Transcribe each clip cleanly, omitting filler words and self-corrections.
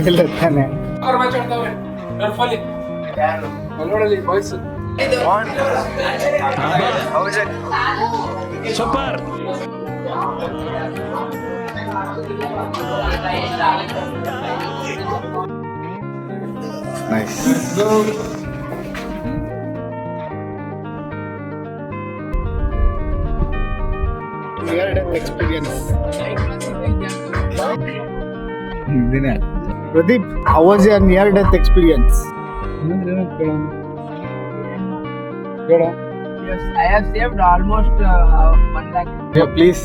ಇಲ್ಲ ತಾನೆ. ಅವ್ರ ಮಾತಾಡ್ತಾವ್ರೆ ಫಾಲಿ ಯಾರು ನೋಡಲಿ boys super. Nice. Experience. Pradeep, how was your near death experience? Yes, I have saved almost 1 lakh. Yeah, please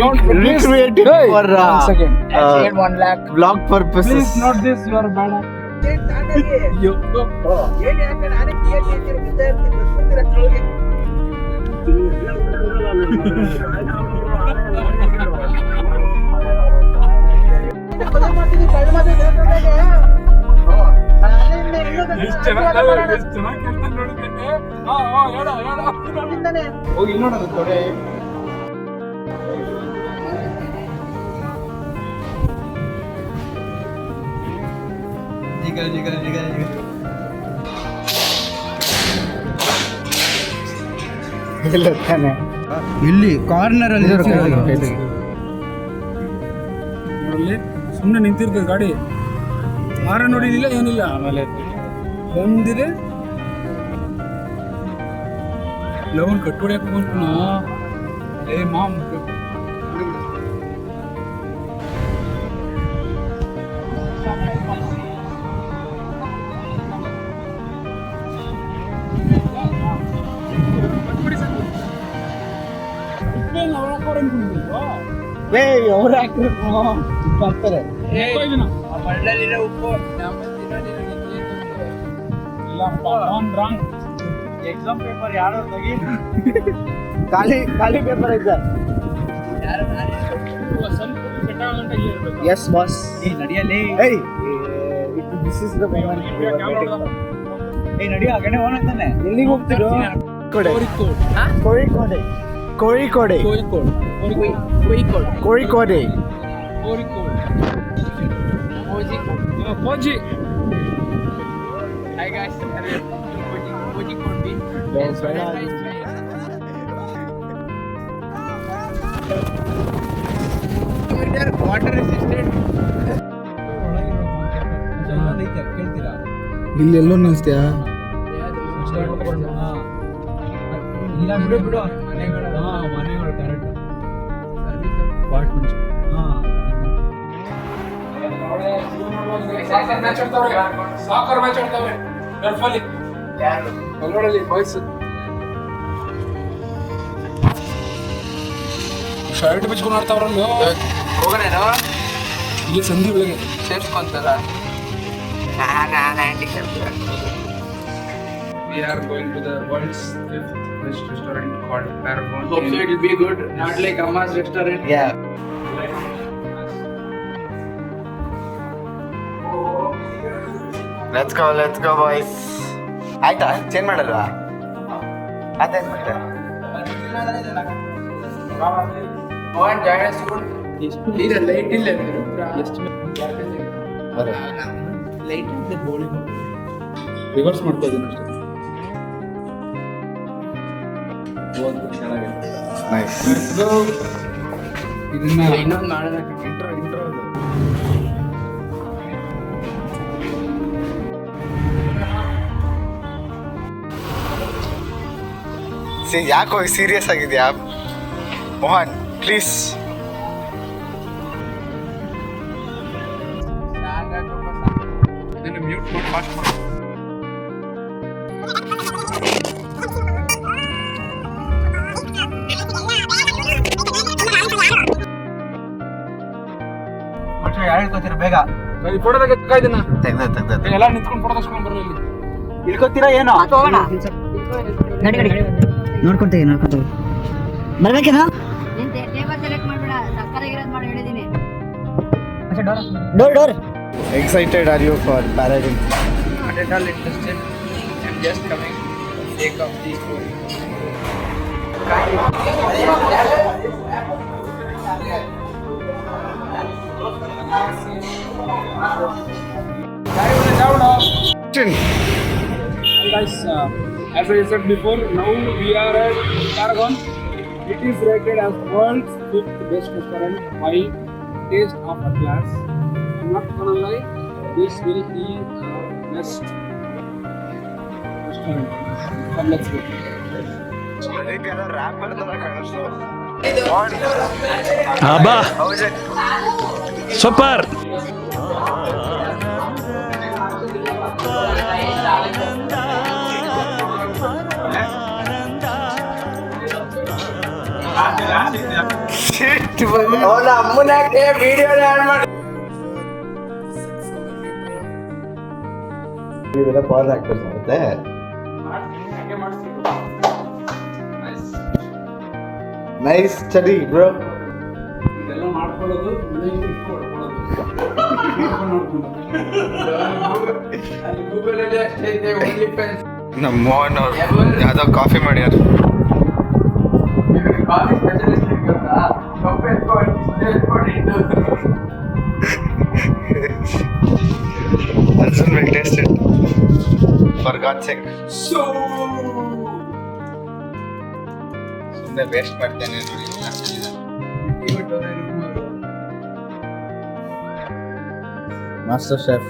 don't recreate it Hey, for one second. I saved 1 lakh. vlog purposes. Please not this, you are bad. ಹೋಗಿ ಇಲ್ಲಿ ನೋಡೋದು ತೊಡೆ. ಇಲ್ಲ ತಾನೆ. ಇಲ್ಲಿ corner ಅಲ್ಲಿ ನೋಡಲಿ ಸುಮ್ಮನೆ ನಿಂತಿರ್ತದೆ ಗಾಡಿ, ಮಾರ ನೋಡಿದಿಲ್ಲ ಏನಿಲ್ಲ. ಆಮೇಲೆ ಬಂದಿದೆ ಲವನ್ ಕಟ್ಟೊಡೆಯಕ್ಕೆ ಬಂತು. ಏ ಮಾಮ್ ಅವ್ರ ಹಾಕ್ತಾರೆ. ಉಪ್ಪು ಎಕ್ಸಾಮ್ ಪೇಪರ್ ಯಾರು ತೆಗಿ. ಖಾಲಿ ಪೇಪರ್ ಐತೆ. Yes boss. ನಡಿಯಲ್ಲಿ ದಿಸ್ ಇಸ್ ದ ನಡಿಯ ಗಣೆ ಓನ್ ಅಂತಾನೆ. ಎಲ್ಲಿಗೆ ಹೋಗ್ತಿರೋ? ಕೋಳಿಕೋಡೆ. ಕೋಳಿಕೋಡೆ. ಕೋಳಿಕೋಡೆ. ಕೋಜಿ. Hi guys. Water resistant. ಕೇಳ್ತೀರಾ? ಇಲ್ಲಿ ಎಲ್ಲೋ ಅನಿಸ್ತೀಯಾ? ಇಲ್ಲ ಬಿಡು ಮನೆಗಳು ಕರೆಕ್ಟ್ ಅಪಾರ್ಟ್ಮೆಂಟ್ಸ್. ಸಾಕರ್ ಮ್ಯಾಚ್ ಆಡ್ತಾವ್ರೆ ಫಾಲಿ ಯಾರು ನೋಡಲಿ ಬಾಯ್ಸ್. ಶರ್ಟ್ ಬಿಚ್ಕೊಂಡು ಆಡ್ತಾವ್ರಲ್ಲ. ಹೋಗೋಣೇನೋ ಇಲ್ಲಿ ಸಂಧಿ ಒಳಗೆ ಸೇರ್ಸ್ಕೊಂತಾರ. We are going to the world's 5th best restaurant called Paragon. Hope so it will be good, not like Amma's restaurant. Yeah. Let's go boys. ಆಯ್ತಾ? Change ಮಾಡಲ್ವಾ? ಅದೇನ್ ಮತ್ತೆ? One giant spoon. Is a light ಇಲ್ಲ light ಇದೆ bowling reverse ಮಾಡ್ತಾ ಇದ್ದೀನಿ ಅಷ್ಟೇ. Nice. ಇದನ್ನ ಇನ್ನೊಂದು ಮಾಡೋಣ. ಇಂಟ್ರೋ ಯಾಕೋ ಸೀರಿಯಸ್ ಆಗಿದ್ಯಾ ಮೋಹನ್? ಪ್ಲೀಸ್. ಇದನ್ನ ಮ್ಯೂಟ್ ಮಾಡಿ ಫಾಸ್ಟ್ ಮಾಡಿ. ಯಾರು ಹೇಳ್ಕೊತೀರ ಬೇಗ? ಈ ಫೋಟೋ ತೆಗೆದ ಇದನ್ನ ತೆಗ್ದ ಎಲ್ಲ ನಿಂತ್ಕೊಂಡು ಫೋಟೋ ತಸ್ಕೊಂಡು ಬರಲಿ. ಇಲ್ಲಿ ಇಳ್ಕೊತೀರಾ ಏನೋ? ನೋಡ್ಕೊಂತೀವಿ ಬರ್ಬೇಕೇನೋ? ಟೇಬಲ್ ಸೆಲೆಕ್ಟ್ ಮಾಡ್ಬೇಡ, ಸಕ್ಕತ್ತಾಗಿರೋದು ಮಾಡಿ ಹೇಳಿದೀನಿ. Door. Excited are you for Paragon? Not at all interested. I'm just coming for the sake of these food. Guys, as I said before, now we are at Paragon. It is rated as world's 5th best restaurant by Taste of Atlas. I'm not gonna lie, this will be the best restaurant. Come, let's go. Abba, super. ಅವನ ಅಮ್ಮನಾಗೆ video add ಮಾಡಿ ಇದೆಲ್ಲ power actors ಮತ್ತೆ nice study bro. ಇದೆಲ್ಲ ಮಾಡ್ಕೊಳ್ಳೋದು ಮನೆಗೆ ಇಟ್ಕೊಳ್ಳೋದು ಅಲ್ಲಿ Google ಅಲ್ಲಿ ಅಷ್ಟೇ ಇದೆ ಓನ್ಲಿ ಫ್ರೆಂಡ್ಸ್ ನಮ್ಮ ಮೋಹನ್ ಅವ್ರು ಯಾವುದೋ ಕಾಫಿ ಮಾಡ್ಯಾರ. ಕಾಫಿ ಸ್ಪೆಷಲಿಸ್ಟ್ ಗೊತ್ತಾ ಕಪ್ ಎತ್ಕೊಂಡು Arjun will taste it. For God's sake. ಸುಮ್ಮನೆ ವೇಸ್ಟ್ ಮಾಡ್ತೇನೆ ನೋಡಿ. ಮಾಸ್ಟರ್ ಶೆಫ್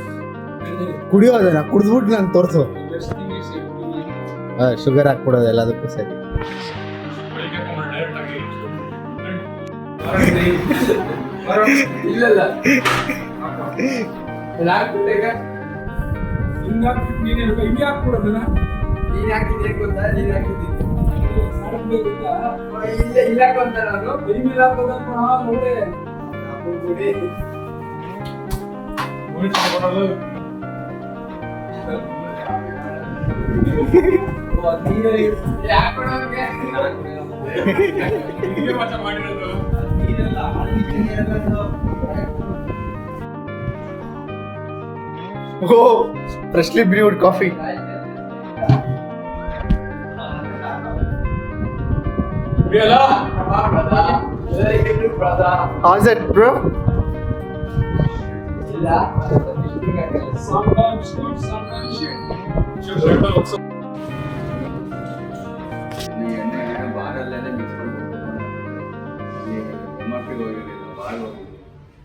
ಕುಡಿಯೋದೇನ ಕುಡಿದ್ಬಿಟ್ಟು ನಾನು ತೋರಿಸು. ಶುಗರ್ ಹಾಕ್ಬಿಡೋದು ಎಲ್ಲದಕ್ಕೂ ಸರಿ. ಇಲ್ಲ ಹಾಕ್ಬಿಟ್ಟೆ ಹಿಂಗೆ ಹಾಕ್ಬಿಡೋದನ್ನ ನೀನ್ ಹಾಕಿದ್ರೆ ಗೊತ್ತಾ ನೀನ್ ಹಾಕಿದ್ದೀನಿ ಇಲ್ಲ ಇಲ್ಲ ಅಂತ ನಾನು ಕೈ ಮೇಲೆ ಹಾಕೋದನ್ನ ನೋಡಿ ಮಾಡಿರೋದು Oh, freshly brewed coffee. How's it, bro? Sometimes good, sometimes shit.